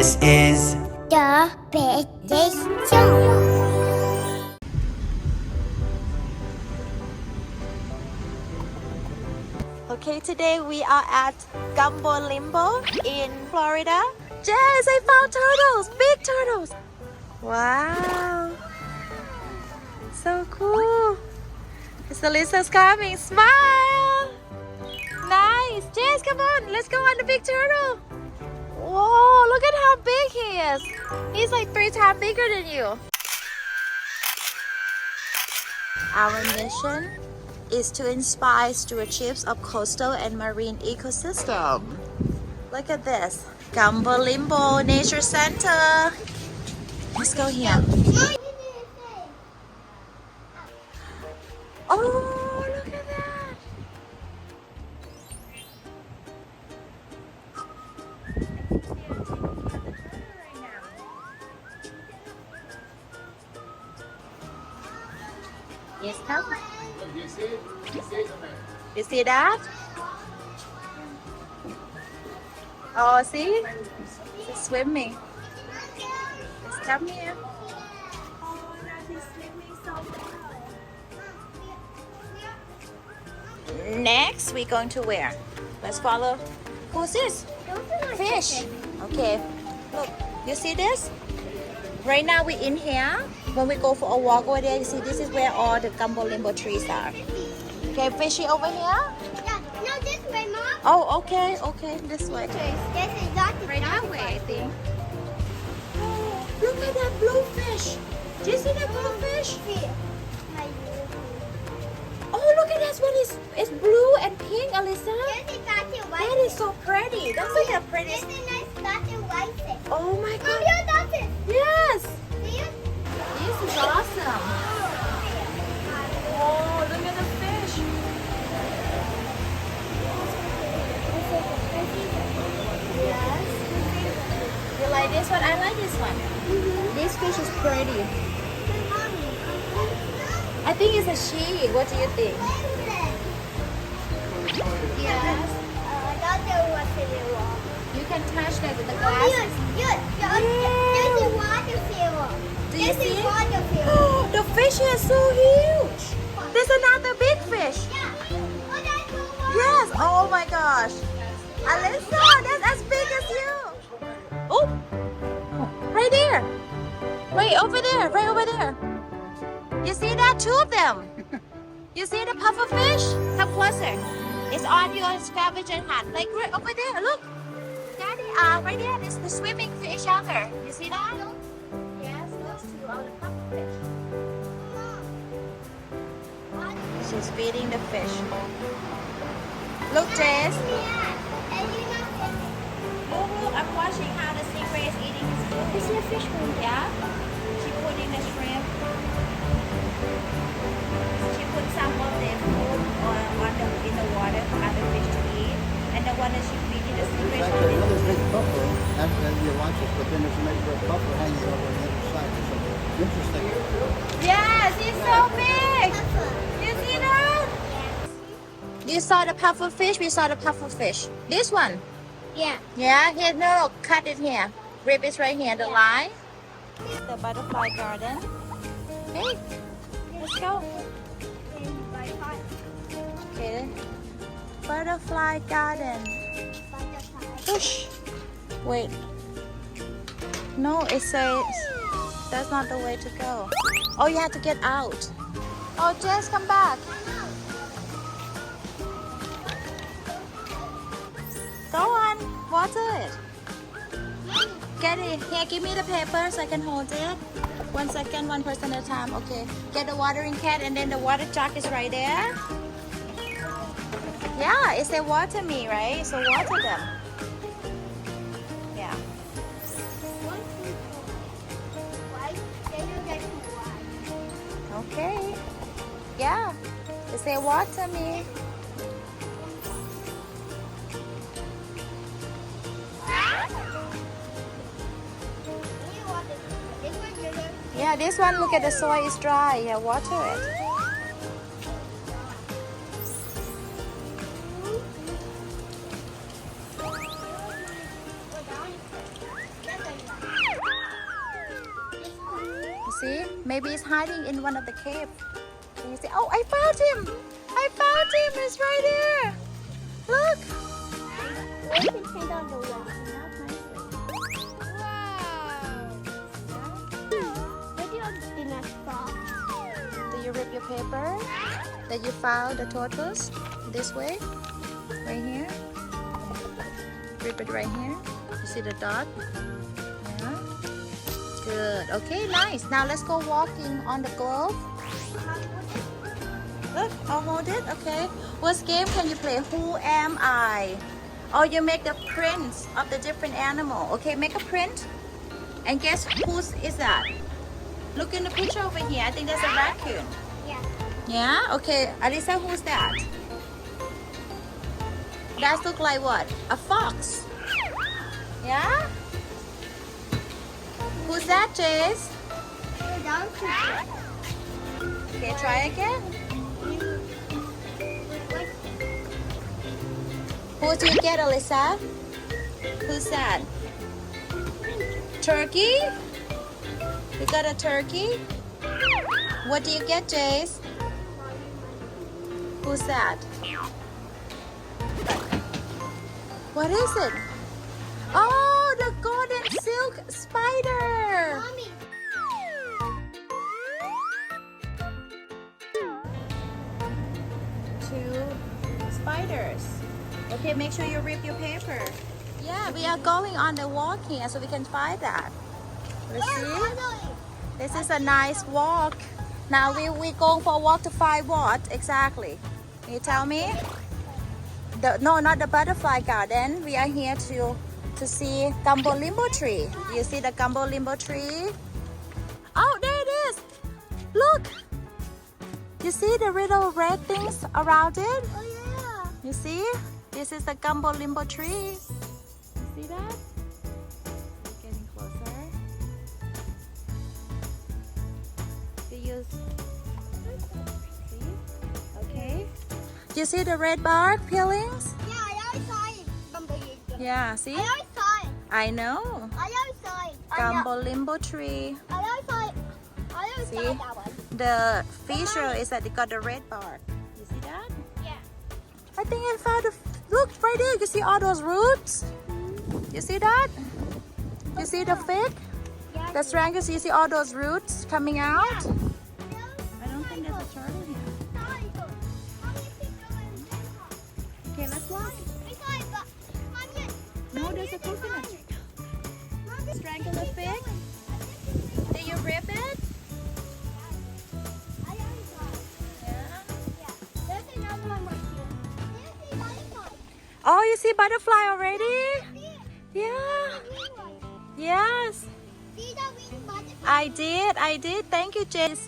This is The British Show. Okay, today we are at Gumbo Limbo in Florida. Jess, I found turtles! Big turtles! Wow! So cool! Mr. Lisa's coming. Smile! Nice! Jess, come on! Let's go on the big turtle! Whoa! Look at how big he is! He's like 3 times bigger than you. Our mission is to inspire stewardships of coastal and marine ecosystem. Look at this. Gumbo Limbo Nature Center. Let's go here. Oh, look at that. Yes, come. You see that? Oh, see? It's swimming. Let's come here. Next, we're going to where? Let's follow. Who's this? Fish. Okay. Look, you see this? Right now we're in here. When we go for a walk over there, you see this is where all the Gumbo Limbo trees are. Okay, fishy over here? Yeah, no, this way, Mom. Oh, okay, okay, this way. This is not the Right that way, I think. Oh, look at that bluefish. Do you see that bluefish? Oh, look at this one. It's blue and pink, Alyssa. That is so pretty. That's like the prettiest. Oh my god. Yes. This is awesome. Oh, look at the fish. Yes. You like this one? I like this one. This fish is pretty. I think it's a she. What do you think? Yes. You can touch that with the glasses. Do you see it? Oh, the fish is so huge. There's another big fish. Yes. Oh my gosh. Alyssa, that's as big as you. Oh, right there. Right over there. Right over there. You see that? 2 of them. You see the puffer fish? Come closer. It's on your scavenger hunt. Like right over there. Look. There they are. Right there. There's the swimming fish out there. You see that? Yes, those 2 are the puffer fish. She's feeding the fish. Look, Jess. Oh, I'm watching how the stingray is eating his food. Is it a fish room? Yeah. She putting the shrimp. She put some of their food in the water for other fish to eat. And the one that she feeding the stingray. There's actually another big puffer after you watch it, but then there's another puffer hanging over on the other side. So interesting. Yes, it's so big. You see that? You saw the puffer fish? We saw the puffer fish. This one. Yeah. Yeah, here, no, cut it here. Rib is right here, the line. The butterfly garden. Hey, let's go. Okay. Butterfly garden. Push. Wait. No, it says that's not the way to go. Oh, you have to get out. Oh, Jess, come back. Go on, water it. Get it. Here, give me the paper so I can hold it. 1 second, 1 person at a time. Okay. Get the watering can and then the water jug is right there. Yeah, it says water me, right? So water them. Yeah. Okay. Yeah. It says water me. Yeah, this one, look at the soil is dry. Yeah, water it. see? Maybe it's hiding in one of the cave. Can you see? Oh, I found him! I found him! He's right there! Look! We can stand on the wall. Where do you do not fall? Do you rip your paper that you found the tortoise this way? Right here? Rip it right here. You see the dot? Yeah. Good. Okay, nice. Now let's go walking on the globe. Look, I'll hold it. Okay. What game can you play? Who am I? Or you make the prints of the different animal. Okay, make a print. And guess whose is that? Look in the picture over here. I think there's a raccoon. Yeah. Yeah? Okay. Alisa, who's that? That look like what? A fox. Yeah? Who's that, Jace? Go down to Okay, try again. Who do you get, Alyssa? Who's that? Turkey? You got a turkey? What do you get, Jace? Who's that? What is it? Oh, the golden silk spider! Mommy. Two spiders. Okay, make sure you rip your paper. Yeah, we are going on the walk here so we can find that. Let's see. This is a nice walk. Now we going for a walk to find what exactly? Can you tell me? No, not the butterfly garden. We are here to see Gumbo Limbo tree. You see the Gumbo Limbo tree? Oh, there it is. Look. You see the little red things around it? Oh yeah. You see? This is the Gumbo Limbo tree. You see that? We're getting closer. Do you see? Okay. You see the red bark peelings? Yeah, I always saw it. Bumblebee. Yeah, see? I always saw it. I know. I always saw it. Gumbo Limbo tree. I always saw it. I always See? saw that one. The feature is that it got the red bark. You see that? Yeah. I think I found a... Look, right there. You see all those roots? You see that? You see the fig? Yeah. The strangles, you see all those roots coming out? Yeah. I don't think there's a turtle here. Okay, let's walk. No, there's a coconut. Strangle the fig. Did you rip it? Oh, you see butterfly already? Yeah. Yes. See the wing butterfly? I did. Thank you, Jess.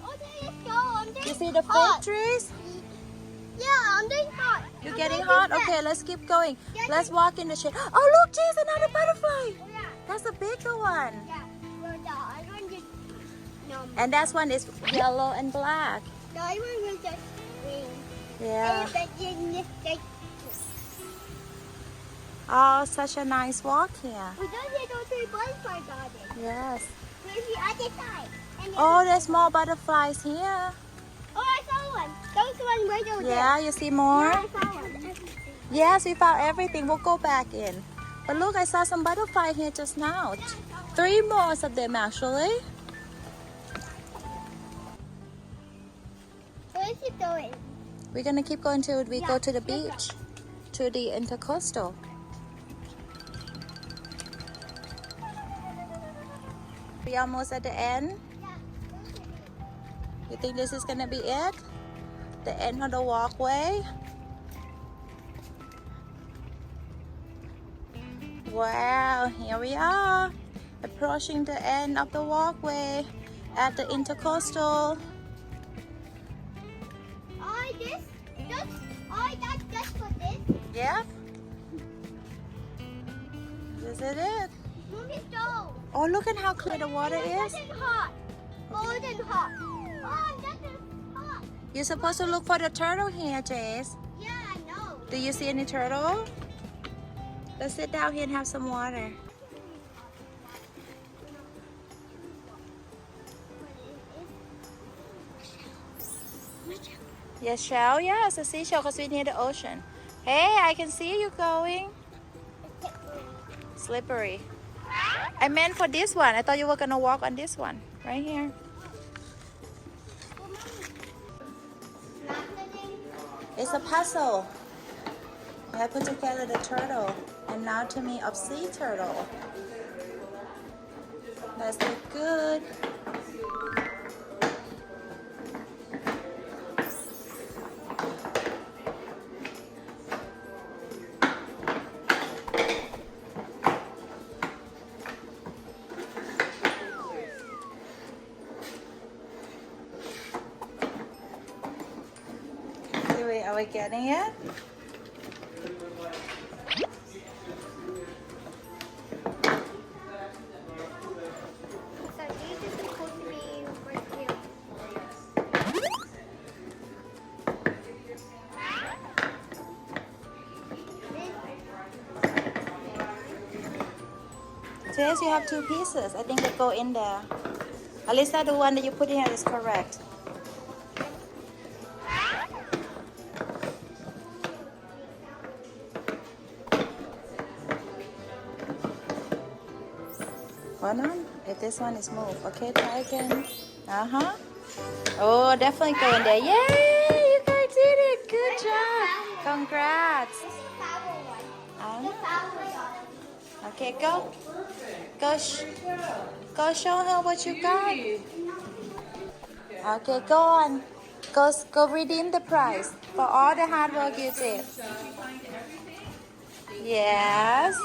Oh, there you go. I'm doing You see the hot. fig trees? Yeah, I'm doing hot. You're I'm getting doing hot? that. Okay, let's keep going. Yeah, Let's walk in the shade. Oh, look, Jess, another butterfly. Oh, yeah. That's a bigger one. Yeah. Well, the other one just... No. And that one is yellow and black. The other one was just green. Yeah. And the Oh, such a nice walk here. we don't need those three butterfly gardens. Yes. Where's the other side? And the Oh, there's more butterflies here. Oh, I saw one. Those one right over there. Yeah, you see more? Yeah, I saw one. Yes, we found everything. We'll go back in. But look, I saw some butterfly here just now. 3 more of them actually. Where's it going? We're gonna keep going till we go to the beach, to the Intercoastal. We're almost at the end. Yeah. You think this is gonna be it? The end of the walkway? Wow, here we are, approaching the end of the walkway at the Intercoastal. That's just for this. Yep. Is it? Move it down. Oh, look at how clear the water is. That's hot. Golden hot. Oh, that is hot. You're supposed to look for the turtle here, Jace. Yeah, I know. Do you see any turtle? Let's sit down here and have some water. Yes, shell? Yeah, it's a seashell because we're near the ocean. Hey, I can see you going. Slippery. I meant for this one. I thought you were gonna walk on this one. Right here. It's a puzzle. I put together the turtle and anatomy of sea turtle. Let's look good. Are we getting it? So these are supposed to be right here. Jess, you have 2 pieces. I think they go in there. Alyssa, the one that you put in here is correct. Hold on. If this one is moved. Okay, try again. Uh-huh. Oh, definitely go in there. Yay! You guys did it. Good job. Congrats. This is the power one. Um, The power one. Okay, go. Go show her what you got. Okay, go on. Go redeem the prize for all the hard work you did. Yes.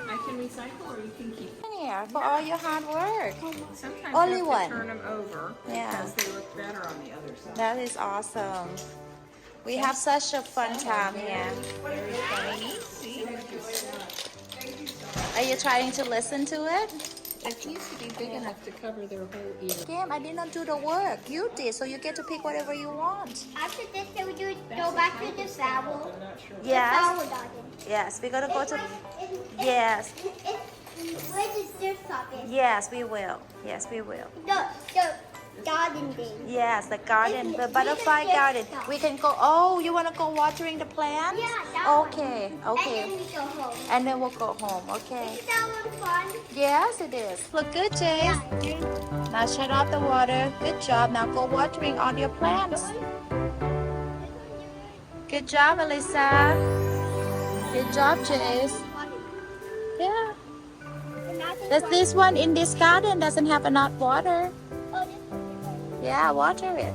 I can recycle or you can keep them. Here for all your hard work. Sometimes Only you have one. to turn them over Yeah. because they look better on the other side. That is awesome. We have such a fun time here. Are you trying to listen to it? It needs to be big enough to cover their whole ear. Kim, I did not do the work. You did, so you get to pick whatever you want. After this, can we go back to the vowel? Yes. Vowel garden. Yes, we're gonna go to. It's- Yes. Where does this happen? Yes, we will. Yes, we will. The garden thing. Yes, the garden, the butterfly garden. We can go. Oh, you wanna go watering the plants? Yeah, that one. Okay, And okay. then we go home. And then we'll go home. Okay. Isn't that one fun? Yes, it is. Look good, Chase. Now shut off the water. Good job. Now go watering all your plants. Good job, Alyssa. Good job, Chase. Yeah. This one in this garden doesn't have enough water. Yeah, water it.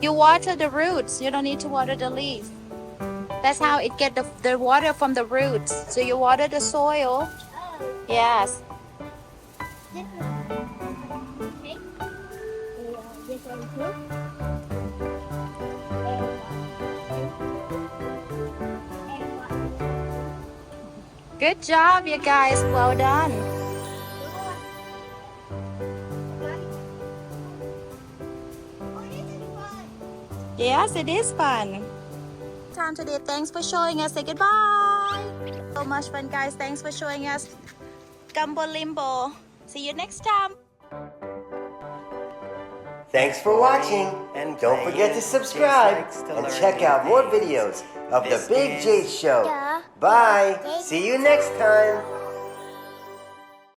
You water the roots. You don't need to water the leaves. That's how it get the water from the roots. So you water the soil. Yes. Good job, you guys. Well done. Yes, it is fun. Time today. Thanks for showing us. Say goodbye. So much fun, guys. Thanks for showing us Gumbo Limbo. See you next time. Thanks for watching, and don't forget to subscribe and check out more videos of The Big J Show. Bye. See you next time.